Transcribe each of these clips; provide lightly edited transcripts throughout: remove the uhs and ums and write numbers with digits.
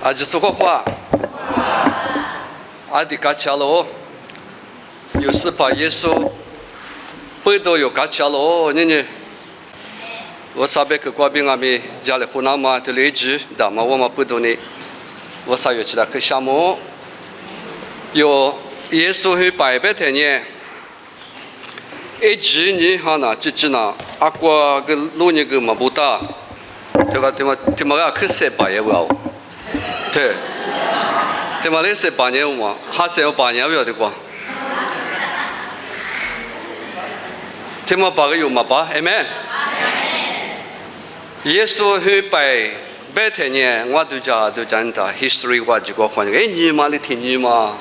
啊，就是个话，啊，的嘎恰喽，有时把耶稣背到有嘎恰喽，你，我上边去过宾阿米家里湖南嘛，就来住，但嘛我嘛背到你，我3月去了去项目，有耶稣去拜拜天呢，一直你哈那就那阿过个路那个嘛不大，这个他妈个去塞拜也不。对，他妈的是8年嘛，还是要8年不要的过。他妈8个月嘛吧 ，Amen。耶稣去拜天呢，我都讲的 history 话就讲翻译，你嘛你听你嘛，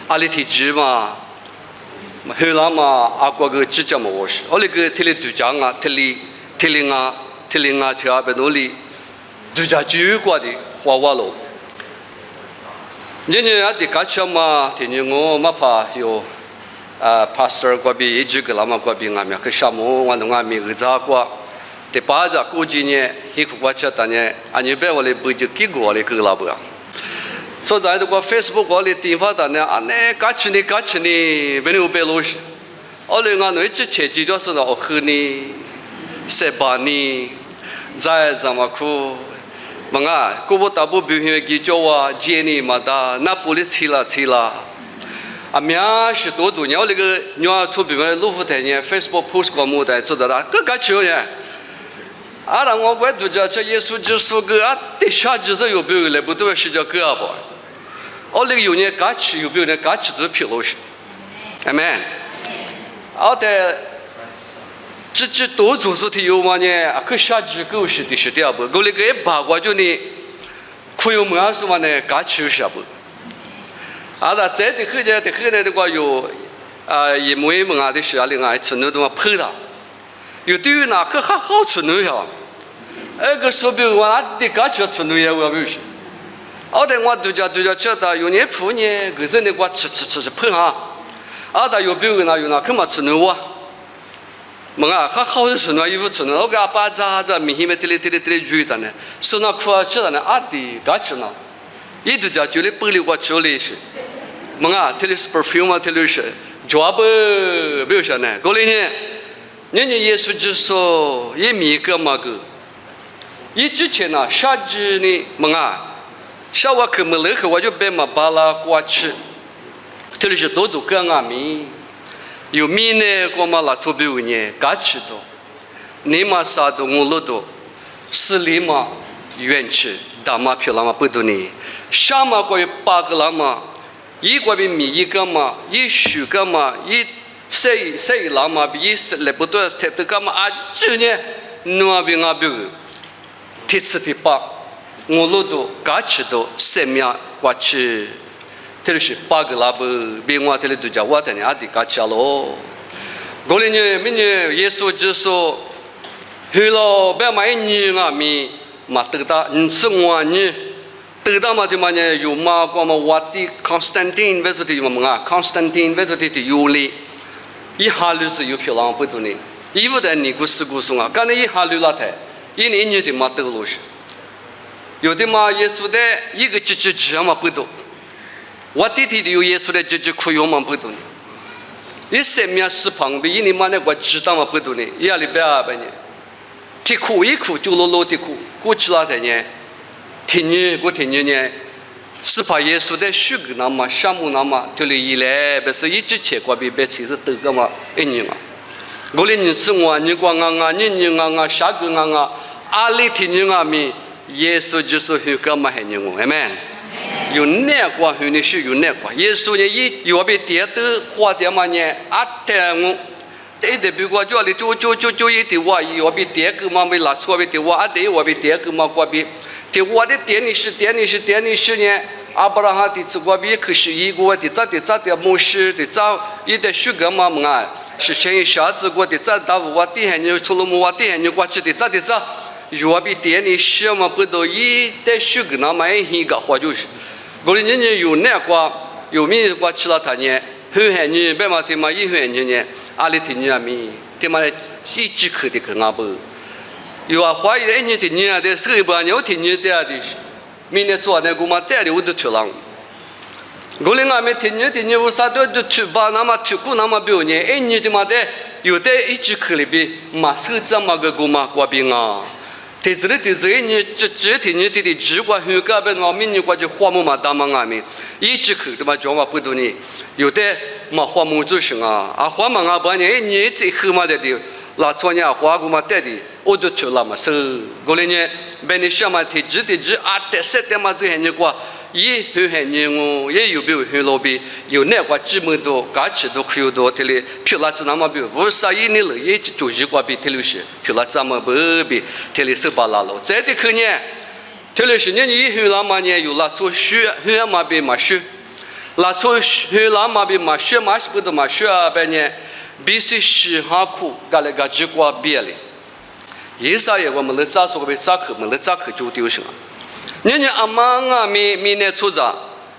阿里听句嘛，后来嘛阿过个只讲嘛我是，我那个听了都讲啊，听了啊，就阿边努力，都讲句过的话话喽。你阿的家乡嘛，听你我嘛怕有pastor 过比一句个那么过比俺们去项目我弄俺们个咋过，的把这估计呢，一个国家当年俺那边我来不就几个我来个那不啊，所以在这个 Facebook 我来地方当年啊那家去呢，没有白路是，我来俺那一直前几就是那河呢，7呢，在怎么哭。Manga, kubo tabu bihe gijowa jeni mada na police chila. Amya shito dunya olega nywa tu bime lufu tenya Facebook post ko mu dai zda da ka ga chiu ye. Ara ngo gwa du ja cha Yesu jisu ge a de sha ji ze yo bi le bu de shi ja ge a bo. Olega yu ne ga chi yu bi ne ga chi de pi lo shi. Amen. Ao de这多组织的有嘛呢？可下几个是的是的不？我那个八卦就呢，可有么是嘛呢？搞起是不？啊，那在的后来的话有也没么啊的是啊，另外吃那东西配的，有对于那可还好吃那呀？个手表我的搞起吃那也我不是。后来我都叫吃的，有年妇呢，个人的话吃配啊，啊，他有表那有那可嘛吃那哇。么啊，还好是那衣服穿那，我给阿爸咋明显没提嘞注意的呢，手那裤吃的呢，阿弟干吃呢，一直叫就来玻璃我吃嘞是，么啊，提嘞是 perfume 啊，提嘞是 job 没有啥呢，过来呢，人家耶稣就说也米个嘛个，一之前呢，啥子呢么啊，啥我去没来去我就被嘛巴拉过吃，提嘞是多做个阿米。有米呢，我们拉出比如呢，嘎吃多，你嘛啥都我路多，是里嘛远去，大嘛漂亮嘛不多呢，啥嘛过有8个啦嘛，一个比米一个嘛，一10个嘛，一谁啦嘛比1来不多，7个嘛啊，就呢，我比我比，提吃提8，我路多嘎吃多，7面过去。这里是8个拉布，别我这里都叫我的呢，阿弟嘎吃喽。过来呢，明年耶稣就说，去了别买你啊米，嘛得到你吃我你，得到嘛就嘛呢有嘛过嘛我的 Constantine 为什么嘛啊 Constantine 为什么有哩？一下路是有漂亮不多呢，衣服的你故事故事啊，刚才一下路那台，一年的嘛得了是，有的嘛耶稣的一个只嘛不多。我弟弟有耶稣的就可以嘛不懂呢，一7面是旁边，你妈那我知道嘛不懂呢，一礼拜2呢，提苦一苦就落的苦，过去了的呢，听你呢，是怕耶稣的许个那么项目那么，就来一来不是一直切过比其实都个嘛一年啊，我来你是我你光你下个阿里听你咪，耶稣就是许个嘛还你我，amen。有那个有那是有那个，耶稣呢一有被跌的花的嘛呢，啊天我，这一点比我叫你就一点话，有被跌个嘛没拿错被跌话，啊对我被跌个嘛过比，跌我的跌你是呢，阿布拉罕的这个比可是一个的咋的模式的咋一点许个嘛啊，是前一下子过的咋打我的还你除了我的还你过去的咋，有被跌你是嘛不都一点许个那么一个话就是。过来人家有那个有米过吃了他呢，很寒你别嘛他妈一寒你呢，阿里天你米，他妈一直去的去阿不，有啊怀疑的你天你的，谁不你天你的的，明年做那个嘛带的我都去了。我另外面天天我啥都去把那么去过那么表演，哎你的嘛的有的一直去里边嘛手这么个过嘛过病啊。在这里你这天你的只管香港边嘛明年过去花木嘛大嘛外面一直去对吧？讲话不多呢，有的嘛花木就是啊花嘛啊半年哎你这喝嘛的的。拉错呢，花古嘛带的，我都去了嘛是。过来呢，别你想嘛，提子啊，得塞得嘛，这很你过，也很你我也有比如很老比，有那个几门多，价钱都可以多，这里票拉子那么比，我啥一年了，也就是过比这里是票拉子么不比，这里是把拉了，再的去呢，这里是呢，你很拉嘛呢，有拉错血，很嘛比嘛血，拉错很拉嘛比嘛血嘛是不得嘛血啊，别呢。比是西哈苦，干了个几挂别了。为啥呀？我们那啥说个啥课，我们那啥课就丢上。人家阿妈啊，明年出咋？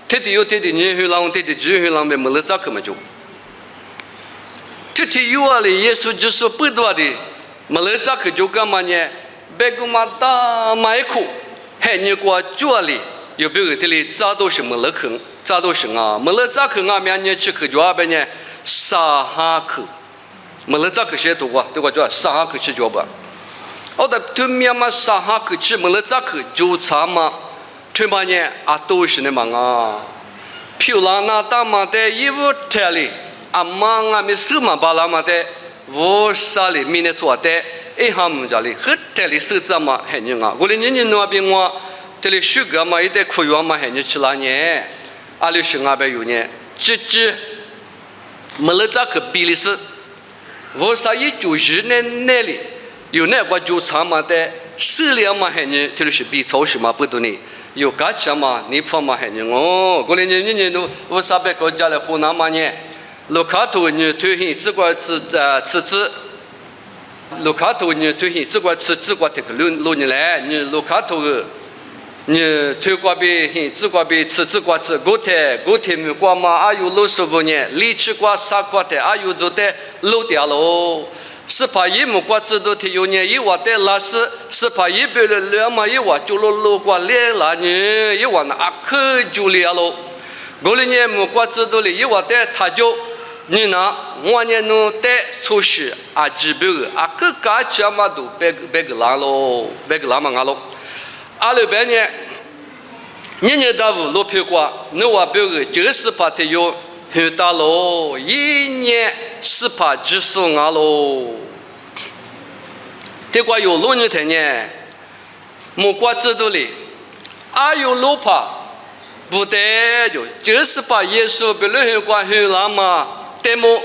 天天有天天人去浪，天天只去浪，没那啥课嘛就。天天有啊嘞，耶稣就说不多的，没那啥课就干嘛呢？别个嘛大买苦，还你过脚里，有别个这里咋都是没那课，咋都是啊，没那啥课啊，明年去课就阿边呢。沙哈克，没了咋个些读过，对吧？叫沙哈克去教吧。我的对面嘛沙哈克去没了咋个就差嘛，对吧呢？啊都是那嘛啊，漂亮那大嘛的衣服太里，啊妈啊没手嘛巴拉嘛的，我啥里明天做的，一下么家里很太里手指嘛很牛啊！我的年那边我这里水果嘛一点苦药嘛很牛吃了呢，啊里是那边有呢，这。没了咋个比例是，我啥也就是那里有那个就长嘛的，数量嘛还呢，就是比超市嘛不多呢，有价钱嘛，你放嘛还呢哦，过来年都我啥别国家来湖南嘛呢，路卡头呢推行只管吃，路卡头呢推行只管吃只管这个路年来，你路卡头个。你推过边，只过边吃，只过吃，过天没过嘛，啊有65年，离去过啥过的，啊有做的漏掉喽。18一没过知道的有年一瓦的拉是18一百了2嘛一瓦就漏过来了呢，一瓦那啊可就了喽。过了年没过知道的一瓦的他就你那我年弄的出事啊几百个啊个价钱嘛都别个拉喽，别个拉嘛阿喽。阿拉边呢，年大屋落票过，那我表个98的有很大喽，一年18几数啊喽。这个有6年的呢，没过制度里，啊有路怕，不得就98耶稣别了很过很拉嘛，但么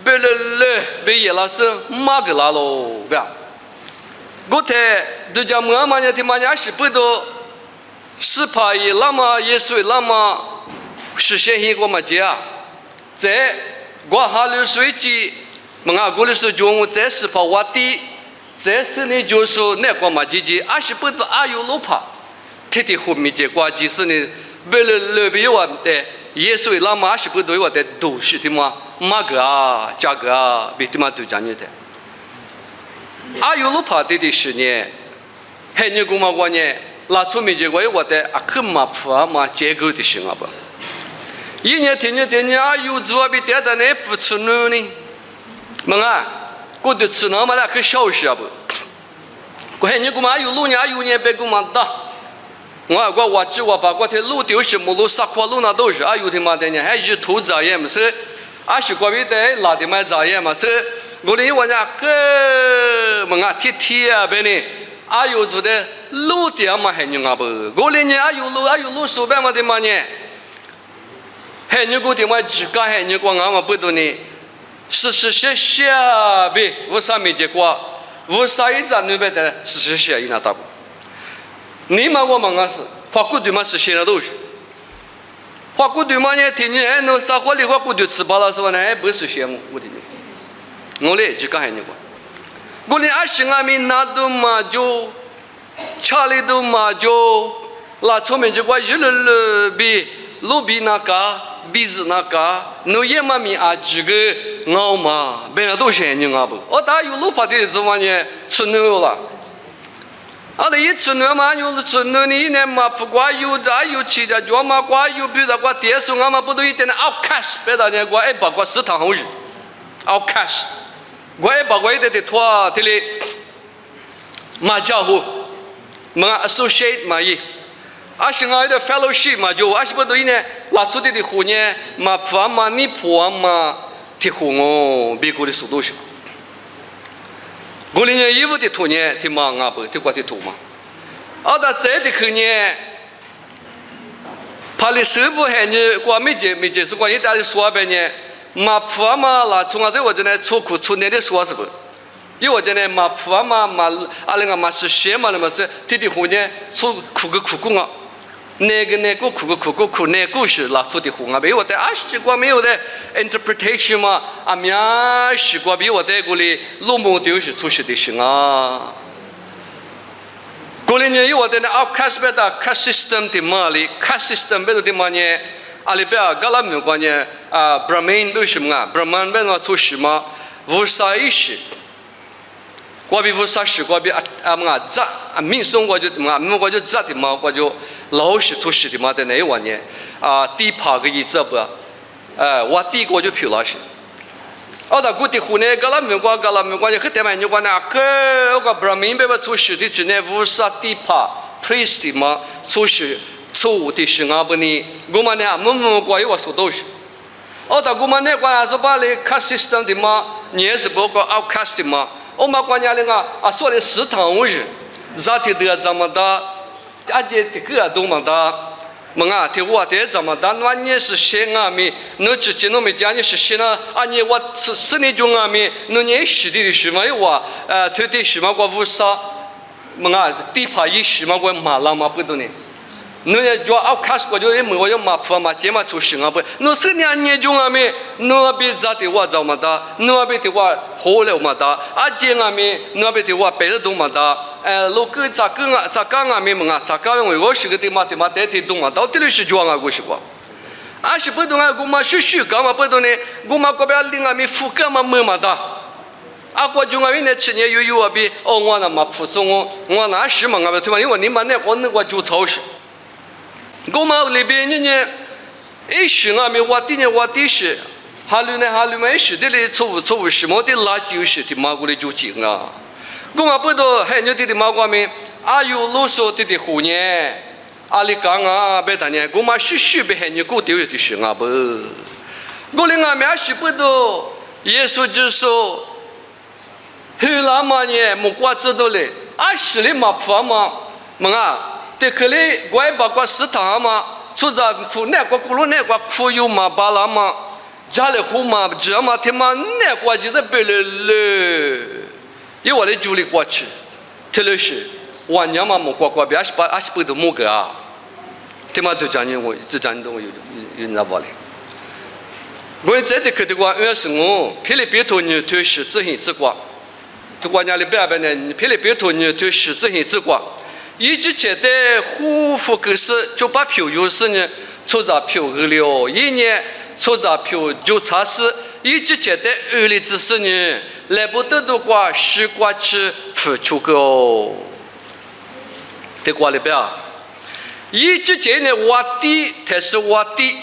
别了别也拉是马个拉喽，不要。我睇都讲我嘛呢，他妈呀是不多，18亿那么也水那么实现一个嘛家，在我下流水机，我过的是中午在18瓦地，在室内就是那个嘛姐姐，20不多啊有路怕，天天后面这挂机是呢，为了那边话的也水那么20不多话的都是的嘛，马个啊价格啊，比他妈都讲你的。啊，有路跑的是呢，还你公嘛我呢，拉出面结果我的啊，可嘛富啊嘛结构的行啊不？一年啊，有做比别的呢不吃牛呢，么啊，我都吃那么那可小事啊不？我还你公嘛有路呢，有年别公嘛大，我只我把我的路丢什么路啥块路那都是啊，有的嘛的呢，还是土杂也么是，啊是过边的拉的买杂也嘛是。我的我讲个么啊，天啊，别呢，啊有做的路点嘛还牛啊不？我的呢啊有路手办嘛的嘛呢？还牛个的嘛自家还牛个俺嘛不多呢，是下呗，我啥没结果，我啥一张那边的是下一那大不？你嘛我嘛俺是花骨对嘛是现在都是，花骨对嘛呢？天天还能啥花里花骨对吃饱了是吧？呢还不是羡慕我的呢。我嘞就讲还你个，我嘞阿是阿们拿都嘛就，家里都嘛就，拉出面就过一路比路比那个，鼻子那个，侬也嘛咪阿几个熬嘛，本来都是你阿不，我打有路跑的时候呢，吃牛了，啊，一村人嘛，有村人呢，呢嘛不挂有在有起的，就嘛挂有比如挂电视啊嘛，不都一点的 outcast， 别的呢挂一把挂食堂红日 ，outcast， 挂一把挂一点的拖这里嘛家伙，嘛 associate 嘛伊，啊是我的 fellowship 嘛就，啊是不都一呢，拉出的户呢嘛房嘛你婆嘛，提户我别个的速度是。过年衣服的土呢，提嘛啊不，提过的土嘛。而到这的去呢，怕你师傅还呢，过没结束过一大的说白呢，嘛铺嘛啦，从啊这我这呢，出库出年的说是不？因为我这呢嘛铺嘛啊那个嘛是些嘛那么是，提的户呢出库个库工啊。那个苦那故事拉出的红啊，比我的习惯没有的 interpretation 嘛，啊面习惯比我的过来落幕就是出事的事啊。过来呢，有我的那 outcast 别的 caste system 的嘛哩 ，caste system 别的嘛呢，阿里边噶拉没有关呢啊 Brahmin 为什么啊 ？Brahman 别嘛出事嘛，无啥意思。过比无啥事，过比啊嘛杂啊民生过就嘛，我就杂的嘛，我就老是出事的嘛，在那一晚呢啊，地爬个一只不，我地过就漂了是。哦，那古的湖呢，噶拉没关，去台湾就关那个个不然明白不出事的，只呢无啥地爬 trace 的嘛，出事错的是啊不呢，我们呢没关有我说都是。哦，那我们呢关是把那 caste system 的嘛，你也是包括 outcast 的嘛。我们国家那个啊，说的食堂物质，咋的得这么大，啊这个多么大，么啊，这我的这么大，那你是谁啊咪？那之前我们讲你是谁呢？啊你我是你种啊咪？那你是的是嘛？我推的是嘛？我无啥，么啊，地爬一是嘛？我马拉嘛不懂呢。那就outcast我就我就马普嘛，这嘛出事啊不？那是你种啊咪？那比咋的我这么大？那比的我活了么大？啊这啊咪？那比的我白的多么大？如果咋讲啊咪么啊？咋讲我是个的嘛带的多嘛？到底是装啊我是过？啊是不懂啊？我嘛虚讲嘛不懂呢？我嘛这边另外咪副干嘛么大？啊我种啊咪呢去年有啊比哦我那嘛普送我那是嘛啊对吧？因为你们那我就超市。我们那边呢，一时啊，没我的是，哈鲁嘛，是的嘞，错误什么的垃圾是的，马过来就进啊。我们不都还有的马过没？啊有啰嗦的胡呢，啊里讲啊，别谈呢，我们是别还有过丢的是啊不？我们啊没是不都，耶稣就说，后来嘛呢，木瓜知道嘞，啊是嘞嘛破嘛，么啊。这可里怪把个食堂嘛，出在苦那个咕噜那个苦有嘛巴拉嘛，家里户嘛这嘛他妈那个就是别了，因为我来住里过去，特别是我娘嘛么过别还是不都么个啊，他妈都讲你我只讲你都有那把嘞，我这的可的话，要是我霹雳别头你推是自行自挂，这国家里边呢，霹雳别头你推是自行自挂。一直觉得护肤可是就把票有时呢，出着票了，一年出着票就查实，一直觉得二里之时呢，来不得的话是过去付出个，在国里边，一直觉得我的才是我的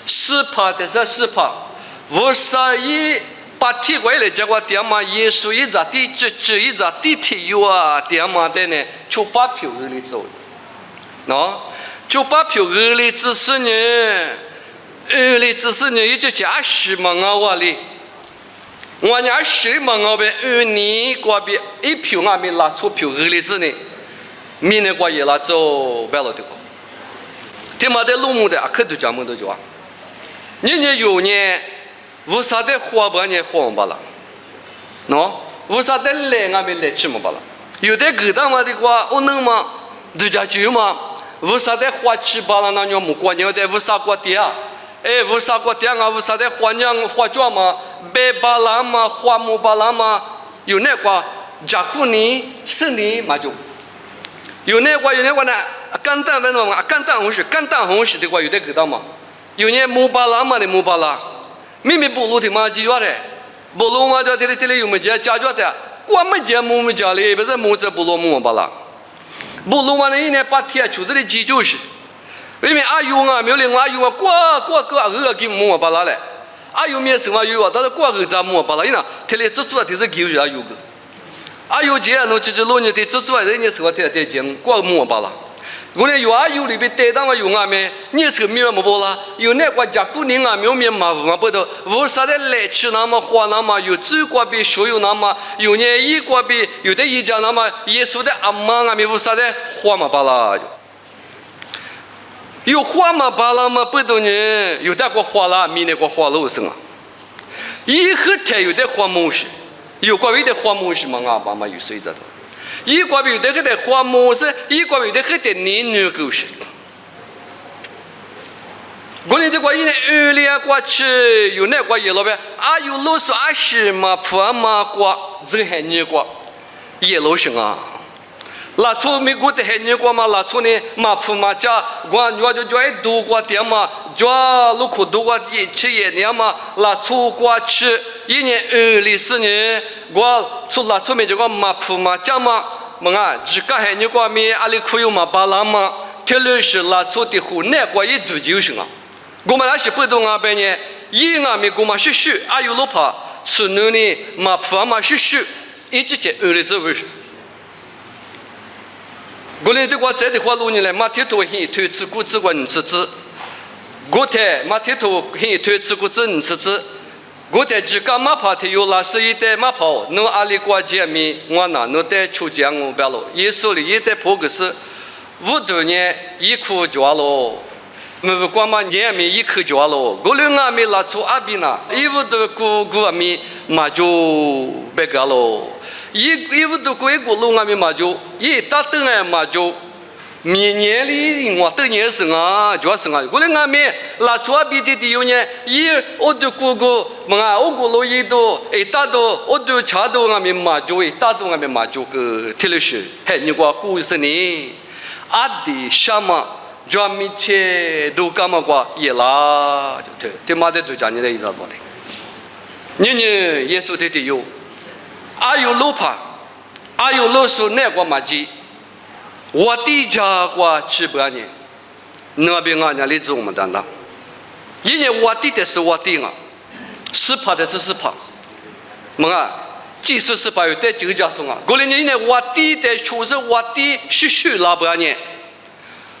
，4%才是4%，无啥一。把提过来，结果点嘛，耶稣一扎地只一扎地铁有啊，点嘛的呢，就把票二里走，喏，就把票二里只是呢，一直加10万啊我哩，我家10万啊呗，2年过别一票啊没拿出票二里子呢，明年过也拿走白了的个，他妈的路木的啊，可都讲么都就啊，年有呢。为啥的花半年花完了？喏，为啥的来俺们来吃么罢了？有的狗蛋嘛的话，我能嘛？度假酒嘛？为啥的花吃罢了？那娘木过年的为啥过节啊？为啥过节啊？为啥的花娘花椒嘛？白巴拉嘛？花木巴拉嘛？有那个加古尼、生尼嘛就？有那个呢？干蛋问嘛？干蛋红是的话，有的狗蛋嘛？有呢木巴拉嘛的木巴拉。明明不录的嘛，记住的，不录嘛就这里有没接解决的，我没接木没接哩，不是木这不录木巴拉，不弄完了一年把天出这里记就是，因为阿有啊没有另外有啊，过给摸巴拉嘞，阿有没什么有啊，但是过咱摸巴拉，因为天里做的是给阿有个，阿有这样弄就是老年的做人家说天在讲过摸巴拉。我呢有啊有里边带当个有啊没，你是没有么不啦？有那个家姑娘啊没有面嘛嘛不得，为啥的来吃那么花那么有最瓜比所有那么有呢一瓜比有的一家那么耶稣的阿妈啊没为啥的花嘛巴拉有花嘛巴拉嘛不得呢？有的个花啦，米那个花路生啊，一盒台有的花木是，有瓜有的花木是嘛啊爸妈有谁知道？一个有的个的花木是，一个有的个的年女故事。我们这个因为二两过去有那个也老呗，啊有老是啊是嘛，普阿嘛过，这还你过，也老行啊。拉出美国的还你过嘛，拉出呢嘛普嘛家，我就一度过点嘛，就路口度过一年嘛，拉出过去一年2004年。我出拉出面就个马普嘛讲嘛，么啊，只个还你个面阿里可有嘛巴拉嘛，天路是拉出的湖南个一度就是啊，我们那是不懂啊别呢，一啊面我们是学，啊有路怕，出牛呢马普嘛是学，一直接二里走不是。我们这个在的话路呢来马铁头很推自古自个你自知，我台马铁头很推自古自你自知。我在这个马跑的有拉是一代马跑，侬阿里国见面，我那侬在出江我白了，耶稣里一代破个是，50年一口抓了，我光嘛年面一口抓了，我两阿面拉出阿边那，一五多个阿面嘛就别个了，一五多个路阿面嘛就一大等哎嘛就。明年里我等年生啊，主要生啊，我那俺们拉出阿边的有呢，我就哥哥，我哥老一多，一大多，我就查到俺们马就一大多俺们马就个听了是，嘿，你个故事呢？阿弟什么，专门去都干嘛个也啦，就对，他妈的都讲你的意思不嘞？你耶稣的有，阿有路帕，阿有路数那个马鸡。我的家过7-8年，那边啊那里子我们担当，因为我的是我的啊，10%的是10%，么啊，即使10%有带几个家送啊，过来年呢我的确实我的是拉8年，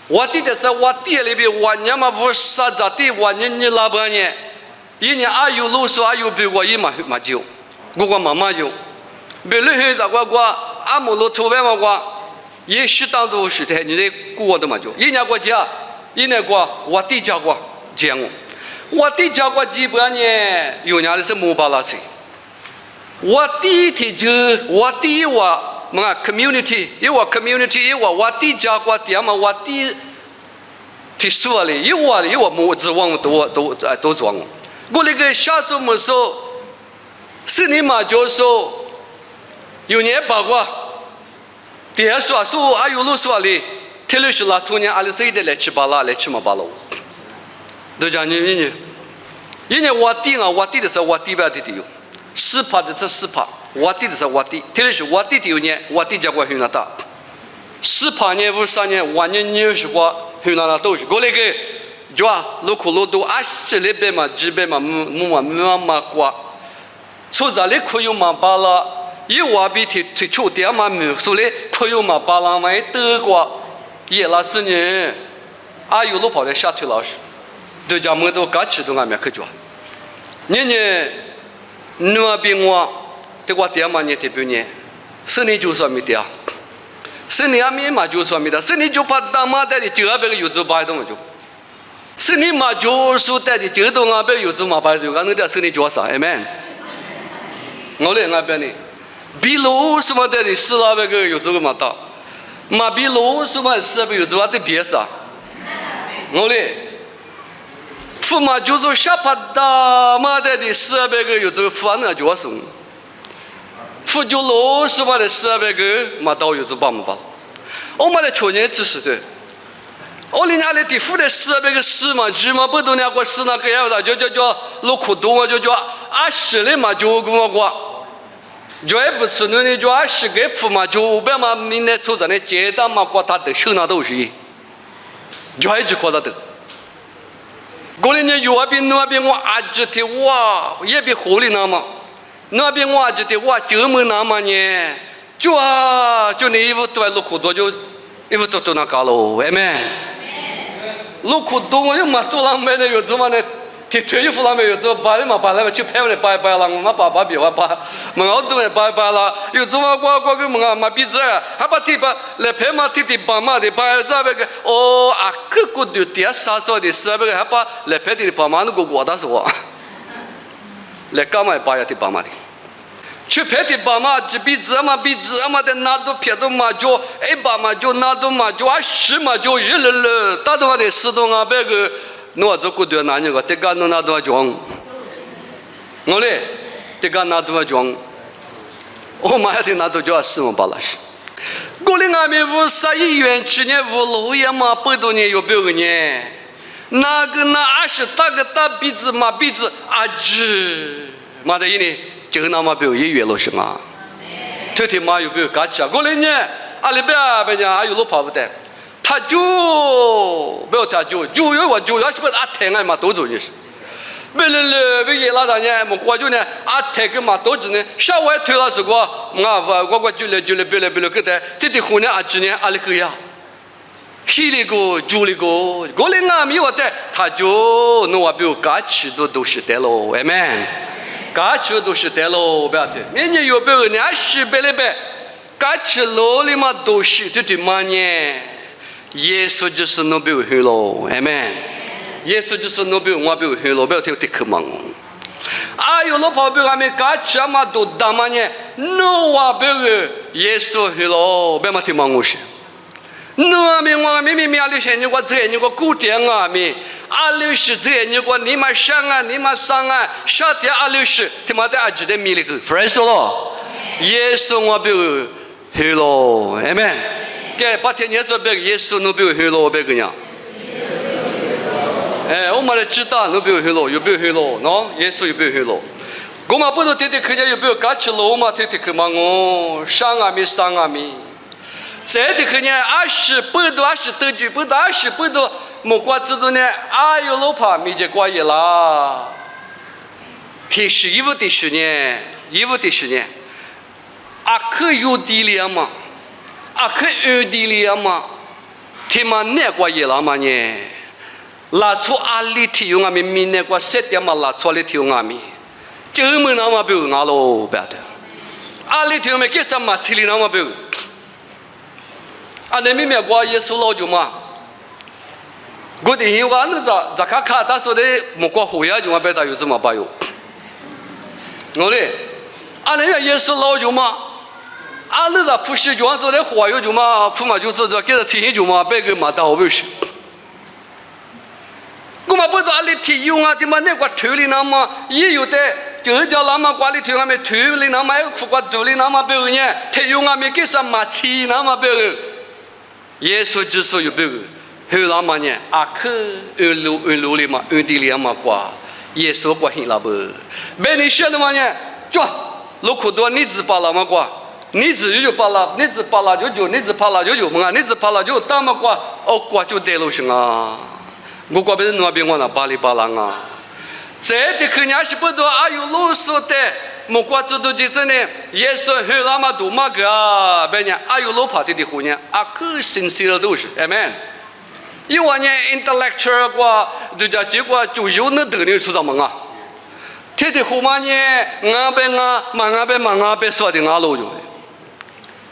我的是我的里边我娘嘛不啥子的我年拉8年，因为阿有路数阿有比我一嘛久，我妈妈有，别人很早过阿姆罗土外嘛过。也适当都是的，你的过的嘛就，一年国家，一年过我的家国讲，我的家国基本呢，有年的是木巴拉西，我的体制，我的我么 community， 有我 community， 有我的家国点嘛，我的体说嘞，有我木子王都装，我那个下手么说，是你嘛就说，有年八卦。第二说阿有路说哩，天路是拉出年阿里谁的来吃巴拉来吃嘛巴拉，都讲你，因为我的啊，我的的是我的边的有，10%的是10%，我的是我的，天路是我的有呢，我的结果很大，10%年53年，我年是过很大都是，我那个就路口路都20里边嘛，几边嘛，么过，出这里可有嘛巴拉。一我比提出点嘛没说嘞，可有嘛巴拉嘛德国，也那是呢，阿有路跑的下推老师，都讲么都搞起都俺们去做，你那边我，这个点嘛你这边呢，10年就算没点，10年面嘛就算没的，10年就怕大妈带的900个有做摆动就，10年嘛就说带的9多200有做嘛摆就，俺那点10年就啥，amen， 我嘞俺边呢。比罗什么的400个有这个嘛大，嘛比罗什么400有这个的别啥，我嘞，父嘛就是下巴大嘛的400个有这个父那就什么，父就罗什么的400个嘛到有这帮嘛吧，我们的去年只是的，我人家的地父的400个4嘛，只嘛不多那个4那个样子，就路苦多嘛就20嘞嘛就跟我过。就也不吃那就是个铺嘛，就别嘛明天出咱的街道嘛，过他的手那都是，就一直过他的。过年右边那边我阿姐的哇，也比火里那么，那边我阿姐的哇就没那么呢，就那衣服都路苦多就衣服都那搞了，哎们，路苦多我又嘛多浪费的有怎么呢？退服了没有？做摆了嘛，摆了嘛，就拍了摆了，我们把别话摆，我好多人摆了，有怎么我个我嘛比这，还把提把来拍嘛提把嘛的摆这那个哦啊，个就点啥说的是那个还把来拍的把嘛那个我倒是我，来干嘛摆呀的把嘛的，去拍的把嘛就比这嘛的拿都拍都嘛就一把嘛就拿都嘛就10嘛就1了，大多的10多啊那个。我做过的男人个，这个弄那多装，我嘞，这个那多装，我妈还得那多叫10万8了是。我嘞俺们51元去年5路也嘛100多年有别个年，那20大鼻子嘛鼻子阿支，嘛的一年就那么别1月了是嘛，天天嘛有别个干起啊，我嘞呢，阿里边呢还有路跑不得。他就不要他就有我就要是不是阿天啊嘛都做就是，别了别拉他呢，我就呢阿天个嘛都做呢，稍微推了是个，我就了别了个的，这后呢阿今年阿里个呀，洗了个煮了个，我嘞俺没有的，他就弄我比如嘎吃都是得喽，哎们，嘎吃都是得喽，不要的，明年有别个呢是别了别，嘎吃喽里嘛都是这嘛呢。耶稣就是那边去喽，阿门。耶稣就是那边我边去喽，不要听可忙。有老跑边俺们干吃嘛都大嘛呢，那我边个耶稣去喽，别嘛听忙我些。那俺们阿里些你我这你我古典俺们，阿里是这你我你嘛上啊，下点阿里是，他妈的阿记得米那个 ，fresh 咯。耶稣我边个去喽，阿门。给把天天说别个耶稣能别黑了别个样，我们来知道能别黑了，有别黑了，喏，耶稣有别黑了。我们不能天天看见有别个干起了嘛，天天看嘛我上啊咪，再的看见20多句，不到20多，莫瓜知道呢，有老怕没见过也啦。第11的10年，可有地里嘛？可有地里嘛？他们那个也了嘛呢？拉出阿里提用阿咪咪那个7点嘛拉出阿里提用阿咪，这么那么不用阿喽不要的。阿里提用me给什么提里那么不用？那咪咪个耶稣老就嘛，我的因为那咋看他说的莫过后呀就嘛别他有这么把有，我嘞，那个耶稣老就嘛。那个不是就做的花有就嘛，父母就是说给他提醒就嘛，别个嘛到不是。我们不知道阿里提用啊，他妈那个头里那么也有的，就叫那么管理头阿没头里那么有苦瓜头里那么别个呢，提用阿没给什么提那么别个，耶稣之所有别个，后那么呢，可按路里嘛，按地里嘛瓜，耶稣瓜很那不，别你说的嘛呢，就路苦多你只把那么瓜。你只有把了，你只把了就，你只怕了就嘛，你只怕了就大么瓜，瓜就得了是啊。我瓜别人那边我那巴里巴郎啊，这的肯定是不多有路说的，莫瓜做到就是呢，耶稣后那么多嘛个，别人有路怕的后呢，可新鲜了都是 ，amen。因为呢 intellectual 瓜，就叫结果就有那得你出什么啊？天天后嘛呢，俺别说的俺路就。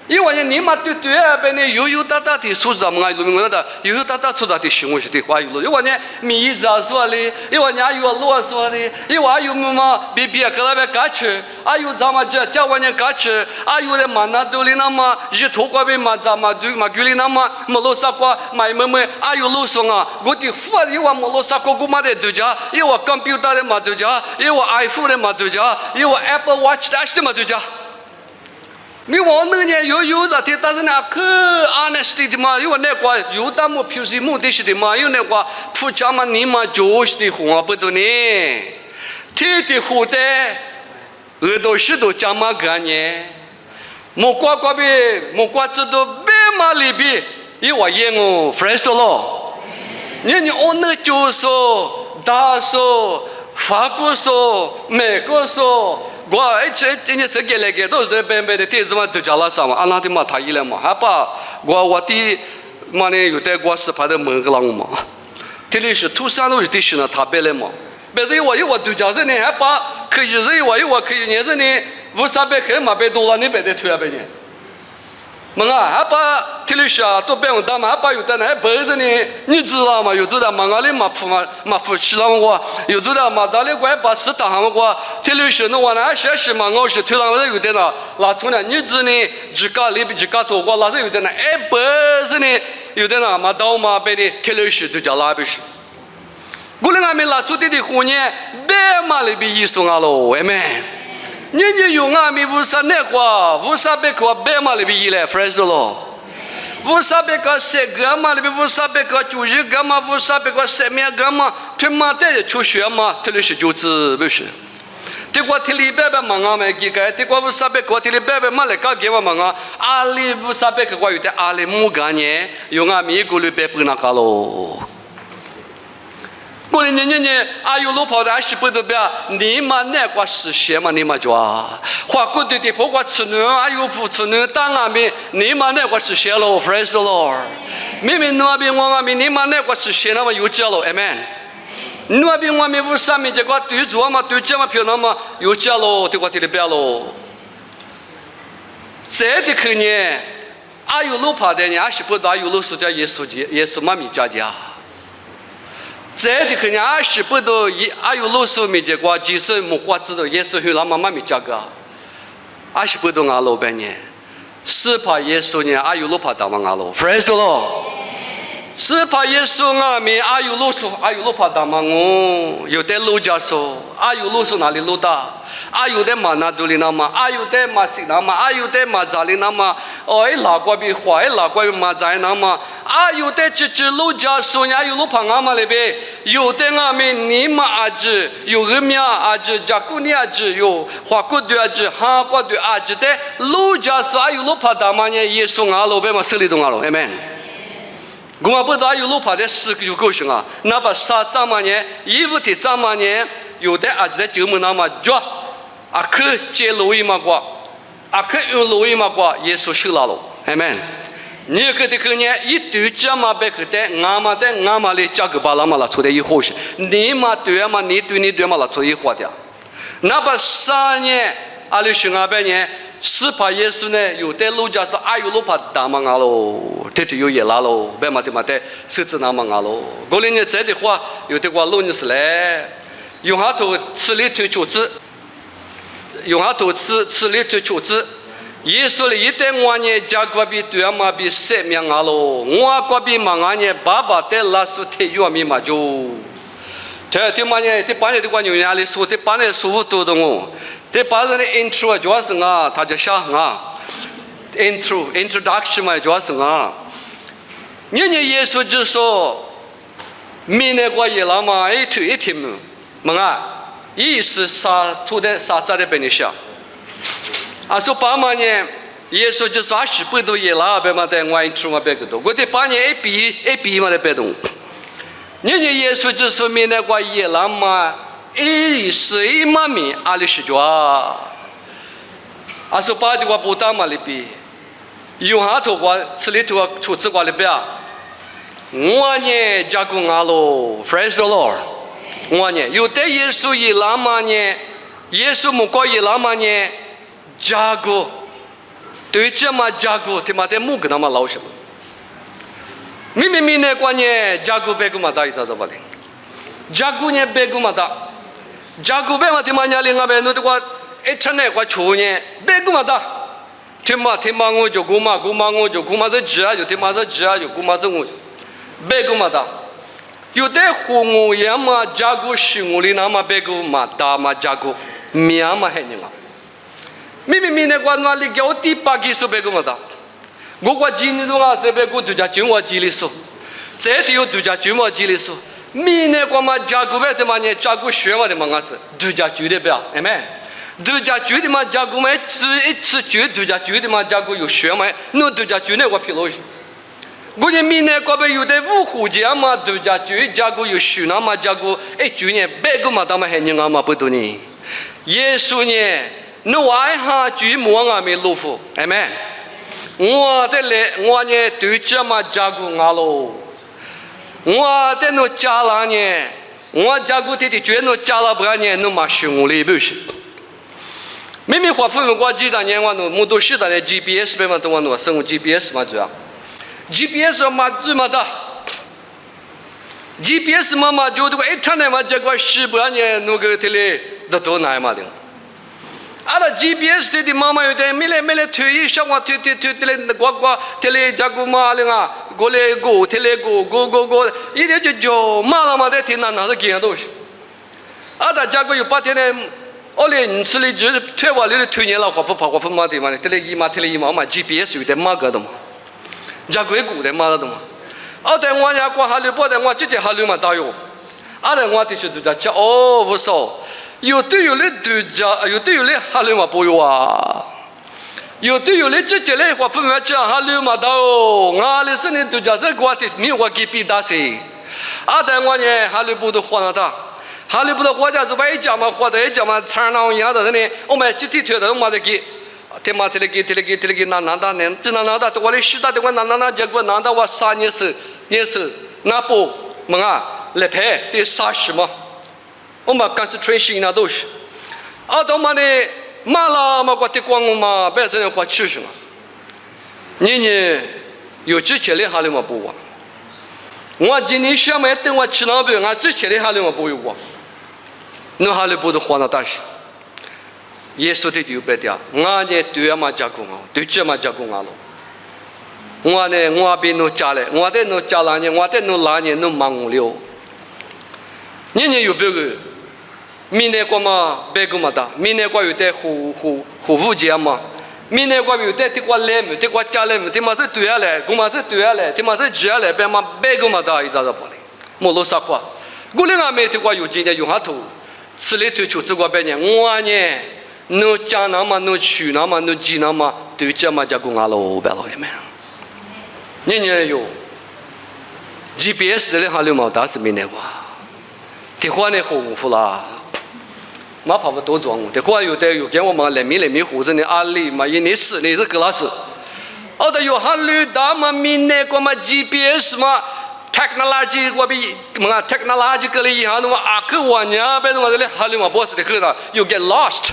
因为你嘛对别人有大的素质嘛，我的有大出的行为是的话有了，因为呢米咋说的，因为呢有罗说的，因为有嘛别个那边干吃，有咱们叫我呢干吃，有的嘛那都里那么日头过边嘛咱们对嘛距离那么莫罗萨过买有路送啊，我的父啊，因为莫罗萨过古嘛的对家，因为 computer 的嘛对家，因为 iPhone 的嘛对家，因为 Apple Watch 的嘛对家。你往那年有的，但是呢，可 honesty 的嘛，因为那个有的么平时目的是的嘛，有那个出家嘛，你嘛就是的红啊不多呢，天天活的，俄都是都加马个呢，木瓜瓜比木瓜子都白马里比，一话言哦 ，fresh 的咯。你我那就说，大说，法国说，美国说。我这世界来个都是白白的，电子嘛都叫了啥嘛？阿那的嘛他一来嘛，还把我的嘛呢有的我是怕的门个啷嘛？这里是土山路的是呢，他白来嘛？白人我都叫人呢，还把可以人我可以年人呢，无啥白开嘛白多了，你白的推啊白呢？么啊，还把这里是啊，都白我打嘛，还把有的呢，还白人呢，你知道嘛？有知道嘛？俺哩嘛付起了我，有知道嘛？到里怪把事打上我，这里是我呢，学习嘛，我是推上我有的呢，那从呢，你知呢，自家里比自家多过，那是有的呢，哎，白人呢，有的呢嘛到嘛白的，这里是就叫那边是。我们俺们拉出的婚姻，白嘛里比艺术啊喽，哎们。你用俺们无啥那个，无啥别个白马里边一来 fresh 咯，无啥别个写个嘛里边无啥别个就是个嘛，无啥别个写面个嘛，他妈的出学嘛，他那是就是不是？这个这里白白嘛俺们几个，这个无啥别个这里白白嘛来搞给我嘛俺，阿里无啥别个我有的阿里木干呢，用俺们一个里白不那个咯。我你阿有路跑的20不都表，你嘛那个实现嘛你嘛抓，花过对的不过吃呢，阿有不吃呢，当俺们你嘛那个实现了 ，fresh 咯，明明那边我俺们你嘛那个实现了嘛有家了 ，amen。那边我们无上面这个对主嘛对这嘛漂亮嘛有家了，这个这里表了。这的去呢，阿有路跑的呢，20不都阿有路是叫耶稣嘛米家的。这的可能20不都阿有路数没结果，即使木瓜子都耶稣去那妈妈没加个，20不都阿老板呢，是怕耶稣呢阿有路怕大嘛阿老 ，fresh 咯，是怕耶稣阿们阿有路数阿有路怕大嘛我，有的路家说阿有路数哪里路大？阿有的嘛那都里那嘛，阿有的嘛西那嘛，阿有的嘛扎里那嘛，哦，一拉过比花，一拉过比嘛在那嘛，阿有的只路家说呀，有路旁阿嘛里边，有的阿们你嘛阿子，有个面阿子，加古尼阿子，有花古对阿子，哈过对阿子的路家说，阿有路旁大嘛呢，耶稣阿路边嘛手里动阿路 ，amen。我不知道有路旁的10个就够行啊，那把啥zaman嘛呢，衣服的zaman嘛呢，有的阿子的就么那么做。阿克接路伊嘛过，阿克用路伊嘛过，耶稣受了喽 ，amen。你个的个呢，一对家嘛别个的，俺嘛哩加个巴拉嘛拉出来一伙是，你嘛对嘛，你对嘛拉出一伙的。那把3年，阿里是俺边呢，是怕耶稣呢，有的路家说，哎有路怕大嘛俺喽，这就有也拉喽，别嘛的，是指那嘛俺喽。过年呢这的话，有的话路呢是来，用下头吃里头桌子。用下头吃里头桌子，耶稣哩一旦我呢家国比对嘛比生命啊喽，我国比嘛俺呢爸爸的拉苏体育咪嘛就，这嘛呢这半夜的关牛伢哩说这半夜说多的我，这半夜的 intro 主要是啊，他就想啊 introduction 嘛主要是啊，人家耶稣就说，明年过夜了嘛一天嘛啊。意思啥土的啥子的别人想，啊说爸妈呢，耶稣就说20不都也拉别嘛的，我出嘛别个多，我的8年一比嘛的别动，人家耶稣就说明那个也拉嘛，一岁嘛米阿里是抓，啊说把这个不打嘛里比，用下头个吃里头出资个里边，我呢加工阿罗 ，fresh the Lord。我呢，有的耶稣一拉嘛呢，耶稣木过一拉嘛呢，加过，对这嘛加过，他妈的木个那么老什么？明那关呢，加过别个嘛大意思怎么的？加过呢别个嘛大，加过别嘛他妈伢另外边那的话，一天那个出呢，别个嘛大，他妈我就姑妈我就姑妈是几啊，就他妈是几啊，就姑妈是我，别个嘛大。有的父母也嘛加过许我哩那么别个嘛大嘛加过面嘛很人啊，明那个那里给我第8个说别个嘛大，我个今年中啊是别个度假军我记里说，这里有度假军我记里说，明那个嘛加过别的嘛呢加过学嘛的嘛是度假军的表，哎们，度假酒的嘛，家姑买只一次酒度假酒的嘛，家姑有学嘛，侬度假酒呢我披露。我呢明年过边有的五湖家嘛，度假酒家姑有学那嘛，家姑哎酒呢别个嘛，他们还人啊嘛不多呢。耶稣呢，侬爱哈酒莫啊没路夫，阿门。我的嘞，我呢度假嘛家姑啊喽，我的侬家啦呢，我家姑的酒侬家啦不然呢，侬嘛凶哩不是？明明话分分过几大年，我侬都是的呢 GPS 别嘛，都我侬生活 GPS 嘛主要。GPS 嘛最嘛的 ，GPS 嘛就这个一天呢嘛，这个西边呢那个这里都多难嘛的。啊，那 GPS 的妈妈有点没来推一下我推来那个这里这个嘛的啊，过来过，这里过，一点就马上嘛在天南哪是见到是。啊，那这个有8天呢，我嘞你是嘞就是推我嘞推年了，华府嘛的嘛，这里一嘛 GPS 有点马个的嘛。家鬼谷的嘛的嘛，但我家过哈溜不的，我直接哈溜嘛打哟。我的是度假吃哦，不少。有的有的度假，有的有的哈溜嘛不哟啊。有的有的直接嘞话分完吃哈溜嘛打哟。我嘞是呢度假是过的，没有我给比打噻。但我呢哈溜不都花了的，哈溜不都花家就把一家嘛花的一家嘛，天哪一样的呢，我们集体推的我们的给。天马天里那的呢，这那的，我嘞时代的我那结果那我3年是那不么啊来拍的30嘛，我们concentration那都是，到嘛呢马拉嘛我的光嘛，别这样花吃什么，你有之前的哈里嘛不哇，我今年想买等我吃那边，我之前的哈里嘛不有哇，那哈里不是花那大事。耶稣的就别的，我呢对嘛加工啊，对这嘛加工啊咯。我呢，我比侬家嘞，我在侬家呢，我在侬哪年侬忙了。你有别个，明年过嘛别个嘛的，明年过有的户节嘛，明年过有的过来么，过家来么，他妈是对下来，我嘛是对下来，他妈是接下来，别嘛别个嘛的，一咋子不嘞？莫罗啥话，我另外没的过有今天用下头，吃里头就这个别人，我呢。侬家那嘛，侬去那嘛，侬记那嘛，对这嘛加工啊喽，别老爷们。年有 GPS 的哈溜毛大是没那话，的话呢红福啦，马跑不多装，的话有给我们来米胡子呢阿里嘛，你是格拉斯，的有哈溜大嘛，米那个嘛 GPS 嘛。technology 我比么 technology 个里哈，那么阿克瓦尼别那么的哈溜毛 boss 的可能 you get lost。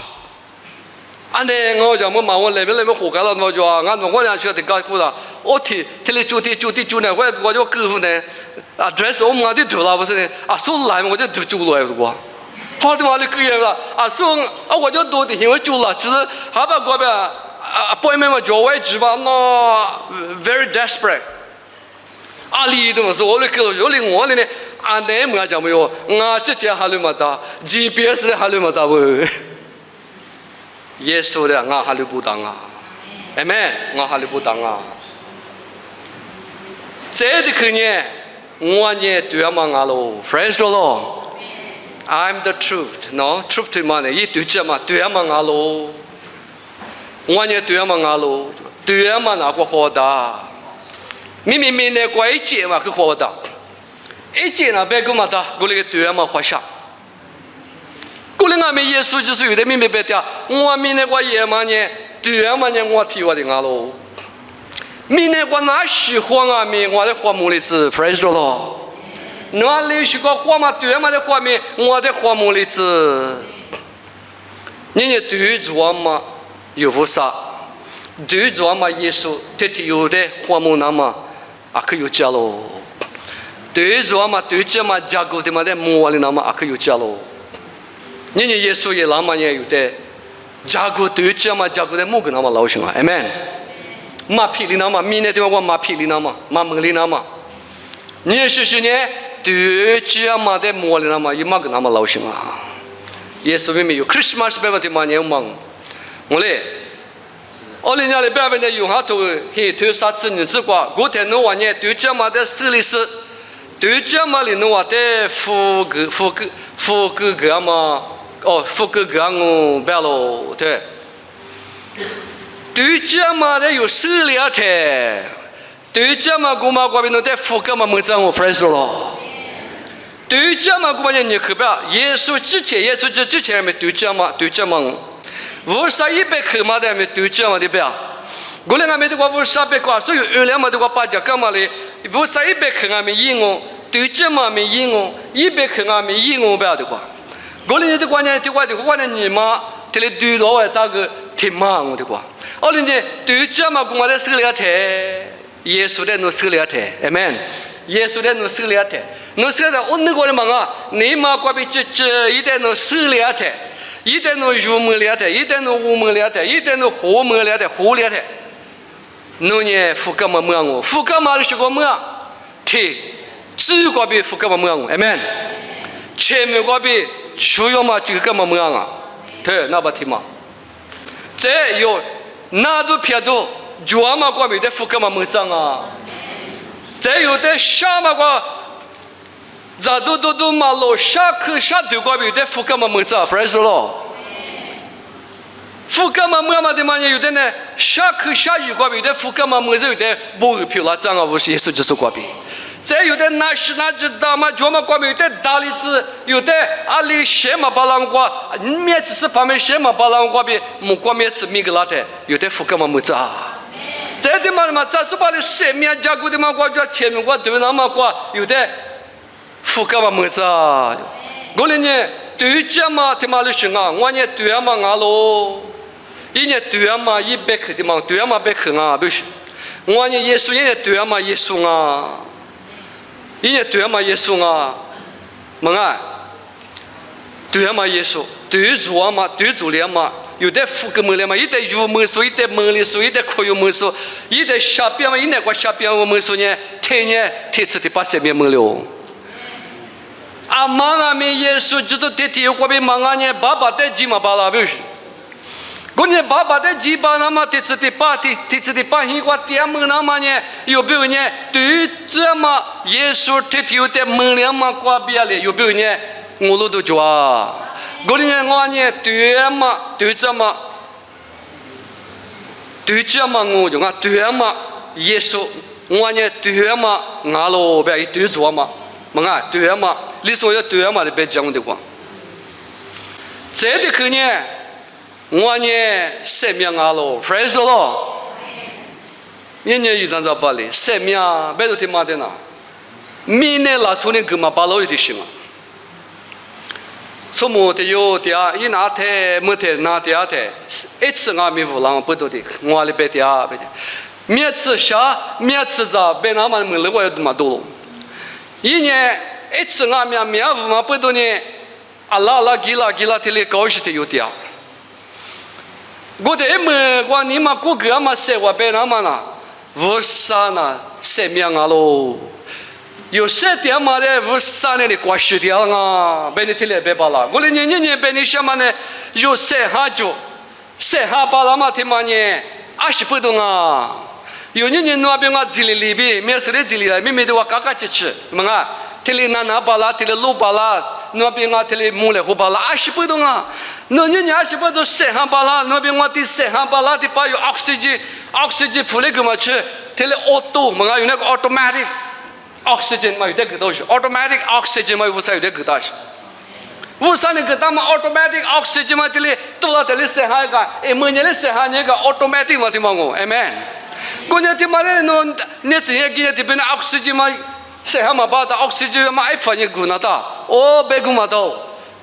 我讲我马我那边活干了，我就我俩去的干活了。我提了就呢，我就客户呢，address 我妈的头了不是呢，说来我就住了是不？好的嘛，你可以了。说我就多的因为住了，只是还把过边不然嘛就外地吧，那 very desperate。你的嘛是我的客户，有的我的呢，那么讲没有，我直接哈溜嘛打 GPS 的哈溜嘛打不？耶稣的我哈利不当啊 ，Amen， 我哈利不当啊。这的可呢，我呢对嘛我喽 ，Praise the Lord。I'm the truth， no truth 嘛呢，一对这嘛对嘛我喽，我呢对嘛我喽，对嘛那个好的，明呢过一节嘛个好的，一节那别个嘛的，我那个对嘛好下。过来我们耶稣就是有的明白的，我明年我爷嘛呢，对嘛呢我提我的俺喽，明年我哪喜欢啊咪，我的花木里子 ，Praise the Lord，哪里是个花嘛对嘛的花咪，我的花木里子，你对着嘛有福啥，对着嘛耶稣，这里有的花木那么可有家喽，对着嘛对着嘛家狗的嘛的摸里那么可有家喽。你耶稣也那么也有的，家国对这嘛家国的木个那么老兄啊 ，Amen。马皮里那么，明年对我马皮里那么，马蒙里那么，你是呢对这嘛的木里那么，有马个那么老兄啊。耶稣没有 Christmas 别问题嘛年忙，我嘞，我人家嘞别问的有哈头，嘿头啥子日子过，过天弄完呢对这嘛的事里是，对这嘛里弄完的富个嘛。福格格我白了对。对这嘛的有势力啊的，对这嘛古嘛国民的福格嘛没掌握 ，friends 咯。对这嘛古嘛人可不要，耶稣之前没对这嘛，无啥一百克嘛的没对这嘛的不要。我俩没得过无啥百块，所以有两嘛的过八家干嘛嘞？无啥一百克啊没赢我，对这嘛没赢我，100克啊没赢我不要的过。我俩的过呢，的过呢你嘛，这里对老外大个挺忙我的过。哦，人家对这嘛，古嘛的手里台，耶稣的弄手里台 ，amen。耶稣的弄手里台，弄手里台，我那个人嘛啊，你嘛过比这一代弄手里台，一代弄肉门里台，一代弄乌门里台，一代弄火门里台，火里台。弄呢，福格嘛么我，福格嘛的是个么？对，最过比福格嘛么我 ，amen。前面过比主要嘛就个嘛么啊，对，那不听嘛。这有。那都撇都，主嘛过没得福格嘛没上啊。再有的下嘛过，咋都马路下头过没得福格嘛没上 ，friends 咯。福格嘛没嘛的嘛有的呢，下雨过没得福格嘛没有的不票了，这样无是耶稣就是过比。再有的那只大嘛，主嘛过没得大例子，有的阿里些嘛巴郎过，面子是旁边些嘛巴郎过比，木过面子米个拉的，有的福格嘛没咋。再的嘛，这是把你生命加固的嘛过，就前面过对那嘛过，有的福格嘛没咋。我呢，对这嘛他妈的是啊，我呢对嘛啊喽，一年对嘛100克的嘛，对嘛100克啊，不是，我呢耶稣也对嘛耶稣啊。因为对嘛耶稣啊，么啊，对嘛耶稣，对主啊嘛，对主了嘛，有的福格么了嘛，有的肉么数，有的门里数，有的可有么数，有的下边嘛，有那个下边我么数呢？天次的把生命么了。啊，忙啊没耶稣，就是天有过比忙啊呢，爸爸的鸡嘛巴拉不是。我呢，爸爸的鸡巴那么天次的把一个点么那么呢，有没有呢？对这么耶稣天有的门两么过比了，有没有呢？我路都做啊。我呢，我呢对这么我就啊对么耶稣，我呢对么俺老别对做嘛，么啊对么，你说要对么的别讲的话，这的可呢。我呢，生命啊喽 ，friends 咯，人家有张照片哩，生命啊，别都听嘛的呐，明年拉出来干嘛把老的行啊？什么的有的啊，一拿台没台拿的啊台，一次俺没无浪不多的，我里别的啊别的，每次下每次咋别那么没了我有这么多，一年一次俺没无嘛不多呢，阿拉给拉的哩高兴的有的啊。我的么，我你嘛过个嘛生活别那么啦，无啥呢，生命啊喽，有些点嘛的无啥呢的过时掉啊，别你听来别巴啦，我的年别你什么呢？有生哈巴拉嘛听嘛呢，20不懂啊，有年那边我这里边，没事的这里来，没的我嘎嘎吃，么啊，听里那巴拉，听里路巴拉，那边我听里木来胡巴拉，20不懂啊。那你20不都生哈巴拉，那边我的生哈巴拉的把有 oxygen 出来干嘛去？它的 auto 嘛，有那个 automatic oxygen 嘛，有的个东西 automatic oxygen 嘛，有啥有的个东西。无啥那个他们 automatic oxygen 嘛，这里多了这里生哈一个，每年的生哈那个 automatic 嘛，听嘛我 ，amen。我呢听嘛的那这些给这边的 oxygen 嘛，生哈嘛把的 oxygen 嘛一发现过那到，哦，别过嘛到。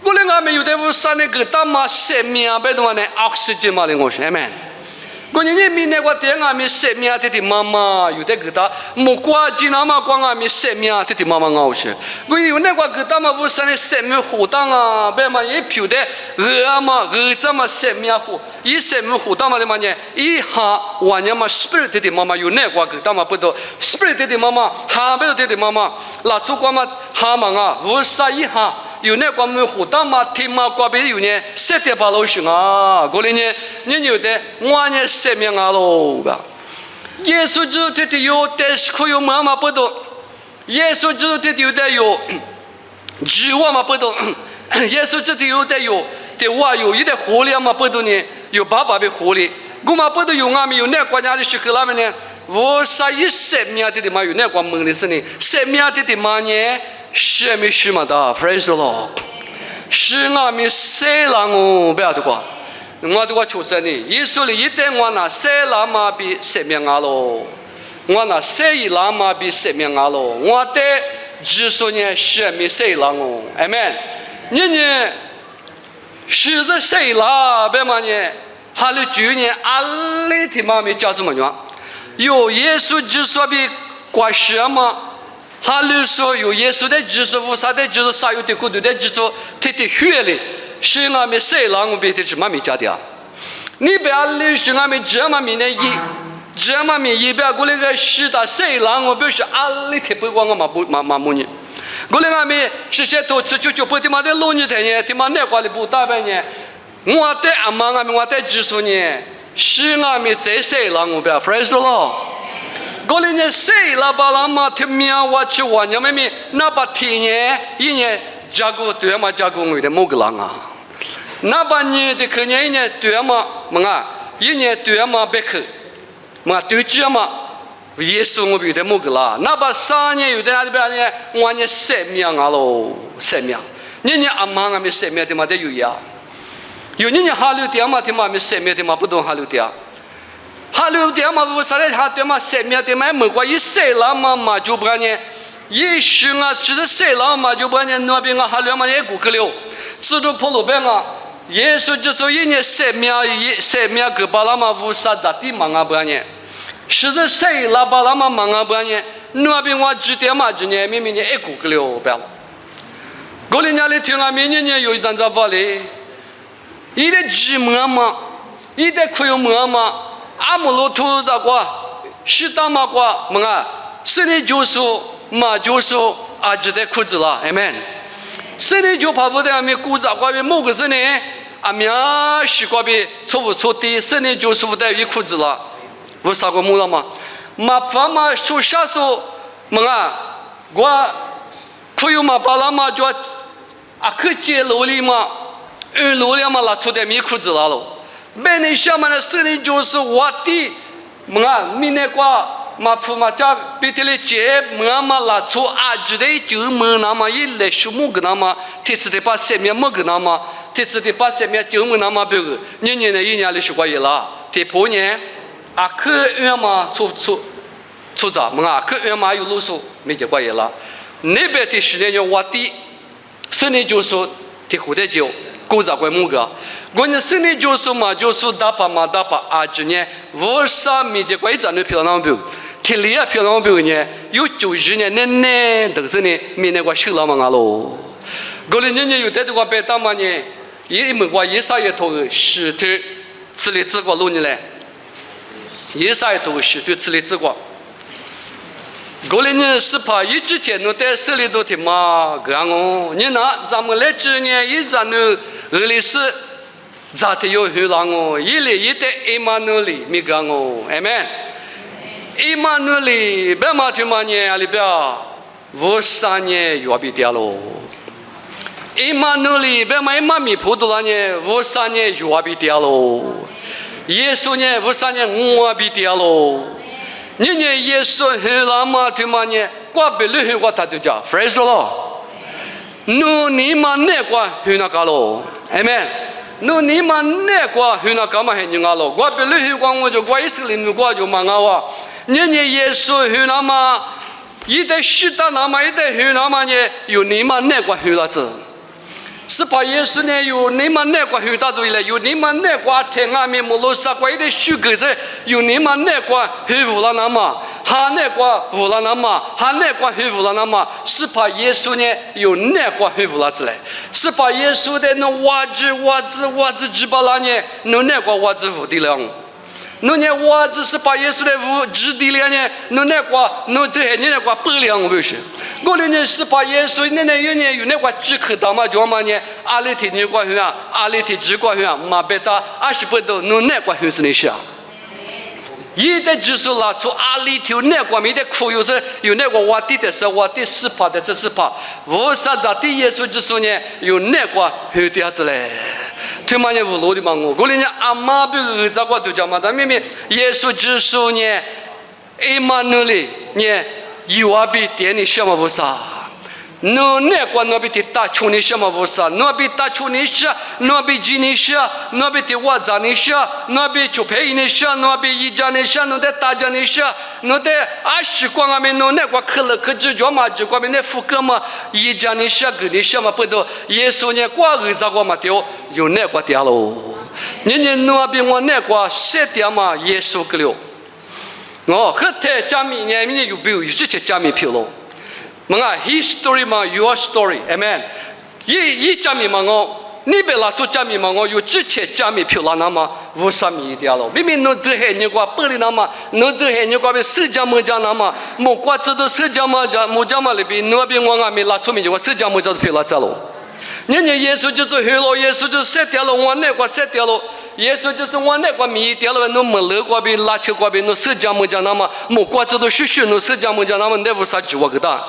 我们俺们有的无啥那个大嘛生命啊，别的话呢，oxygen嘛的我说，amen。我年明年我点俺们生命啊，这的妈妈有的个大，木瓜子那么光俺们生命啊，这的妈妈我说，我有那个个大嘛无啥呢生命活动啊，别嘛一票的子嘛生命活，一生命活动嘛的嘛呢，一下晚年嘛 spirit 的妈妈有那个个大嘛不多 ，spirit 的妈妈，哈别的妈妈，拉出光嘛哈嘛啊，无啥一下。有那个么活动嘛，天嘛过别有呢，7点8老行啊，过来呢，你有的我呢生命啊喽个，耶稣基督的有的是可有妈妈不懂，耶稣基督的有的有，指望嘛不懂，耶稣基督有的有，对我有一点活力嘛，不多呢，有爸爸的活力。我嘛不都有俺们有那国家的许可那么呢？我啥一生命的嘛有那国门的是呢？生命的嘛呢？是没什么的 ，Praise the Lord。是俺们谁让我不要的过？我的我出生的，耶稣的一代我拿谁让嘛比生命啊喽？我拿谁让嘛比生命啊喽？我的只说呢是没谁让我，Amen。你呢？是这谁啦？别嘛呢？哈利主呢？阿里的嘛没叫怎么样？有耶稣之所比过世嘛？哈利说有耶稣的之所，无啥的之所，啥有的孤独的之所，他的血里是俺们谁让我比的是嘛没加的啊？你不要理是俺们这么明的一，这么明一边过来个是的谁让我比是阿里的不光我嘛母呢？过来俺们是些都吃就不他妈的弄你的呢，他妈那块的不打扮呢？我的阿妈俺们我的之所呢，是俺们这谁让我比 ，Praise the Lord。过来呢，谁拉巴拉嘛？他喵我去玩，你们那把天呢？一年加过对嘛？加过我的某个人啊？那把你的可年一年对嘛？么啊？一年对嘛？别去，么对这嘛？耶稣我有的某个啦。那把3年有的那里边呢？我呢生命啊喽，生命。你阿妈俺们生命的嘛得有呀？有你哈溜的嘛？的嘛没生命的嘛不懂哈溜的。哈溜的嘛，我啥嘞？哈对嘛，生命的嘛，没关系，谁了嘛就不干呢？也许啊，其实谁了嘛就不干呢？那边啊，哈溜嘛也顾个了，知道跑路边啊，耶稣就说一年生命个巴拉嘛，无啥子的嘛啊不干呢？其实谁了巴拉嘛忙啊不干呢？那边我知道嘛，今年明年也顾个了不要。过年家里听啊，明年有一张照片嘞，一点寂寞嘛，一点苦有么嘛。阿姆罗图咋过？是大马过么啊？是你就说嘛就说啊，只得裤子了 ，Amen。是你就怕不得阿米裤子过边某个是呢？阿米啊，是过边错不错的？是你就说得一裤子了，我啥个木了嘛？嘛爸嘛说啥说么啊？我可有嘛巴拉嘛就啊去接楼里嘛，楼里嘛拉出点米裤子了喽。本来下面的事情就是我的，明年过嘛父嘛家比他的姐嘛拉出啊，只得就那么一来数目个那么，这次的把生命么个那么，这次的把生命就那么别个，年的一年的是过一了，这半年啊可远嘛出咋可远嘛有路数没结过一了，那边的10年就我的，10年就说的后头就。古早关木个，我呢生的就是嘛，就是打把嘛打把啊，今年我啥没结过一张的漂亮表，天里啊漂亮表呢，有90年年都是呢，没那个收了嘛喽。过来年有的这个白大嘛呢，一门过一啥也头石头，吃里吃过路呢嘞，一啥也头石头吃里吃过。过来呢是怕一直见到在手里头的嘛，个哦，你那咱们来这呢一张呢。俄罗斯咋的有很浪哦？一来一代伊玛努里没讲哦 ，Amen。伊玛努里别嘛听嘛呢，阿里边53年又比掉喽。伊玛努里别嘛伊玛米普多了呢，53年又比掉喽。耶稣呢53年我比掉喽。你呢耶稣很浪嘛听嘛呢？过不了很过他就叫 ，Praise the Lord。努你嘛那个很那个喽。Amen。那你们那个很那干嘛很牛啊喽？我别旅游光我就我一时领我就忙啊哇！你耶稣很那么一代是的那么一代很那么呢？有你们那个很那子，是把耶稣呢有你们那个很大对了，有你们那个天阿面摩罗萨过一代虚个子，有你们那个很无了那么。他那个无了那么，他那个很无了那么，是把耶稣呢有那个很无了之类，是把耶稣的那袜子只把那呢，那个袜子无的了，那袜子是把耶稣的无指的了呢，那个这些那个不良不是，我呢是把耶稣那有那个只可当嘛叫嘛呢，阿里提那个很啊，阿里提只个很啊，马别达20多那个很是那些。一代就是拉出阿里头那个没得苦，有那个我的时候，我的4趴的这4趴，无啥子的耶稣就是呢，有那个有点子嘞。推嘛也无路的嘛我，过来呢阿妈不儿子过都讲嘛，但明明耶稣基督呢，伊玛努里呢，有阿比点你什么不啥？no ne kwa no bi ta chuni shama vosa no bi ta chuni sha no bi jini sha no bi ti wa zani sha no bi chupe ni sha no bi yijani sha no de ta jani sha no de ashi kwa ngame no ne kwa khla khji jo ma ji kwa ne fuka ma yijani sha gni sha ma pedo yesu ne kwa ri za kwa ma teo yo ne kwa tia lo ni no bi ngo ne kwa se tia ma yesu klio ngo khte chami ne mi yu bi yu chi che chami philo mga history ma your story amen yi chami ma ngo ni be la chu chami ma ngo yu chi che chami phyo la na ma vu sami dia lo mi mi no zhe he ni kwa pe li na ma no zhe he ni kwa be se ja mo ja na ma mo kwa zhe de se ja ma ja mo ja ma le bi no bi ngo nga mi la chu mi jo se ja mo ja phyo la za lo ni耶稣就是黑lo耶稣就是set掉了我那kwa set掉了耶稣就是我那kwa mi掉了 no mo le kwa bi la che kwa bi no se ja mo ja na ma mo kwa zhe de shi shi no se ja mo ja na ma ne vu sa ji wa ge da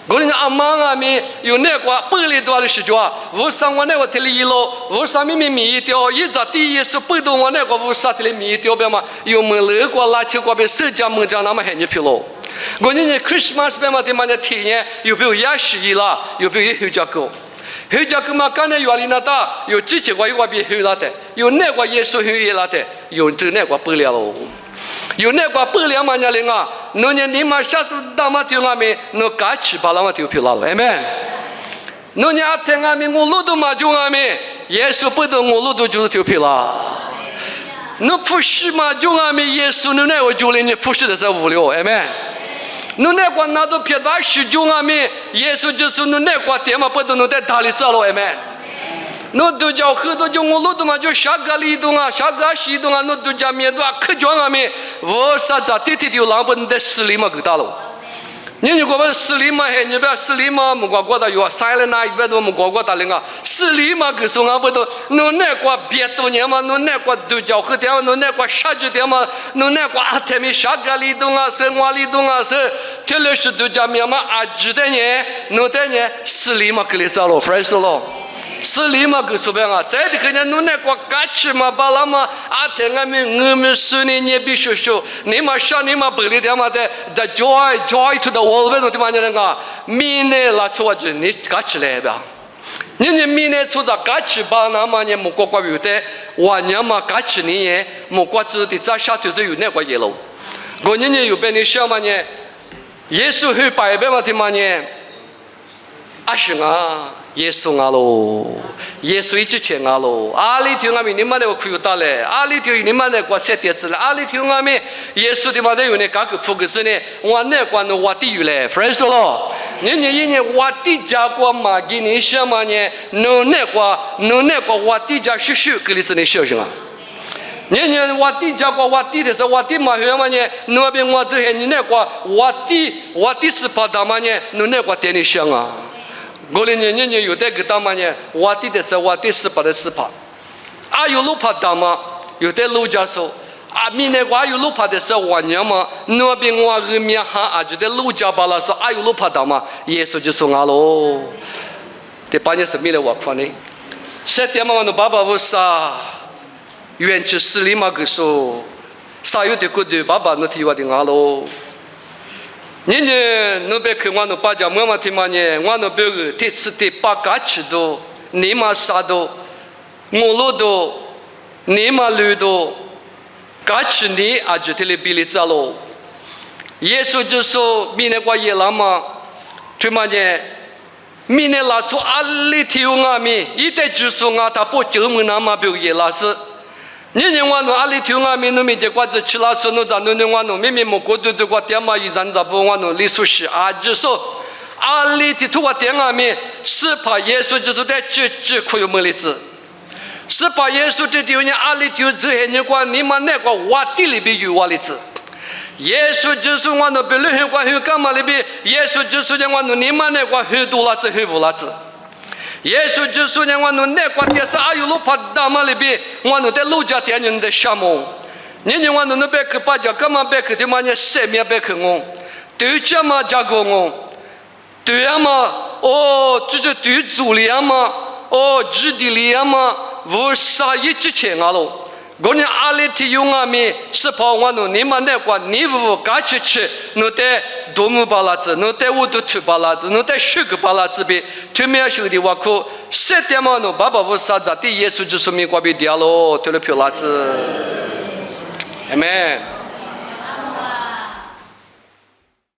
过年阿妈阿咪有那个百里多的时间，无上我那个特里咯，无上咪米掉，一直第一是百多我那个无上特里米掉别嘛，有么那个拉起过别社交么讲那么很热皮咯。过年 Christmas 别嘛的嘛的体验，有没有也是伊啦，有没有后家狗？后家狗嘛，刚才原来那大有之前我有别后拉的，有那个耶稣后也拉的，有这那个不了咯。有那个不了嘛伢哩啊，侬伢你嘛下次大嘛听阿咪，侬嘎起把那嘛听皮了了，amen。侬伢听阿咪，我路都嘛就阿咪，耶稣不懂我路都就是听皮了。侬不是嘛就阿咪，耶稣侬那个就连你不是的是无聊，amen。侬那个拿到别的是就阿咪，耶稣就是侬那个点嘛不懂侬在哪里找了，amen。no do jau khu do jo ngolo do ma jo shagali do nga shaga shi do nga no do ja mi do khu jo nga mi wo sa za ti ti lang bon de sli ma gu da lo ni ko ba sli ma he ni ba sli ma mu gwa da yo silent night ba do mu gwa da lenga sli ma gu so nga ba do no ne kwa bie to ni ma no ne kwa do jau khu de no ne kwa sha ju de ma no ne kwa a te mi shagali do nga se ngwa li do nga se tele shi do ja mi ma a ji de ni no de ni sli ma kle sa lo fresh lo是你嘛？个说白啊，在的可能侬那个嘎起嘛，把那么啊，天俺们我们是你必须说，你嘛想你嘛不里的嘛的 ，the joy to the world， 为什么的嘛？明年拉出去你嘎起来吧？你明年出到嘎起把那么你木瓜瓜有的，晚年嘛嘎起你也木瓜子的在下头就有那个野路，过年有别你想嘛呢？耶稣去拜拜嘛的嘛呢？阿是啊。耶稣啊喽，耶稣一直前啊喽，阿里听阿咪你们那个苦大嘞，阿里听你们那个设点子嘞，阿里听阿咪耶稣的嘛的有那个福克斯呢，我那个那瓦地有嘞 ，friends 咯，你瓦地家国嘛，给你什么呢？侬那个瓦地家叔叔给你是你小什么？你瓦地家国瓦地的时候，瓦地嘛什么呢？那边我这些你那个瓦地是把大嘛呢？侬那个点你想啊？过来年有的个大嘛呢，瓦地的时候瓦地是把的是把，啊有路爬大嘛，有的路家说，啊明年我有路爬的时候晚年嘛，那边我后面哈啊就的路家把了说，啊有路爬大嘛，耶稣就说啊喽，这半年是没得我看的，这点嘛我爸爸我啥，原去市里嘛个说，啥有的个的爸爸那提我的啊喽。你那边去我那把家妈妈听嘛呢？我那边个第次的把嘎吃都，你嘛啥都，我路都，你嘛路都，嘎吃你啊就这里比例走喽。耶稣就说明年过耶拉嘛，对嘛呢？明年拉出阿里条阿咪，一代就说啊，他不就么那么表耶拉是。你我侬阿里听阿咪侬咪结果子吃了说侬咱侬我侬明明莫过度过点嘛一咱咱不我侬李苏西啊就说阿里的图我点阿咪是怕耶稣就是在只可有么例子是怕耶稣这地方阿里就这些你管你们那个瓦地里边有瓦例子耶稣就是我侬别人很管很干嘛里边耶稣就是让我侬你们那个很多啦子很无啦子耶稣就是让我们那个电视阿有路跑大马里边，我们在路家店人的项目，你我们那边去把家干嘛边去的嘛？你生命边去我，对家嘛家过我，对呀嘛哦，就是对主力嘛，哦，基地里嘛，无啥一之前啊喽。我们阿里提用啊咪是跑我努你们那关你不嘎起吃，努得多姆巴拉子，努得乌都吃巴拉子，努得十个巴拉子比，对面兄弟我哭，谁点嘛努爸爸不啥子的耶稣就是咪瓜比掉喽，对了票拉子，阿门。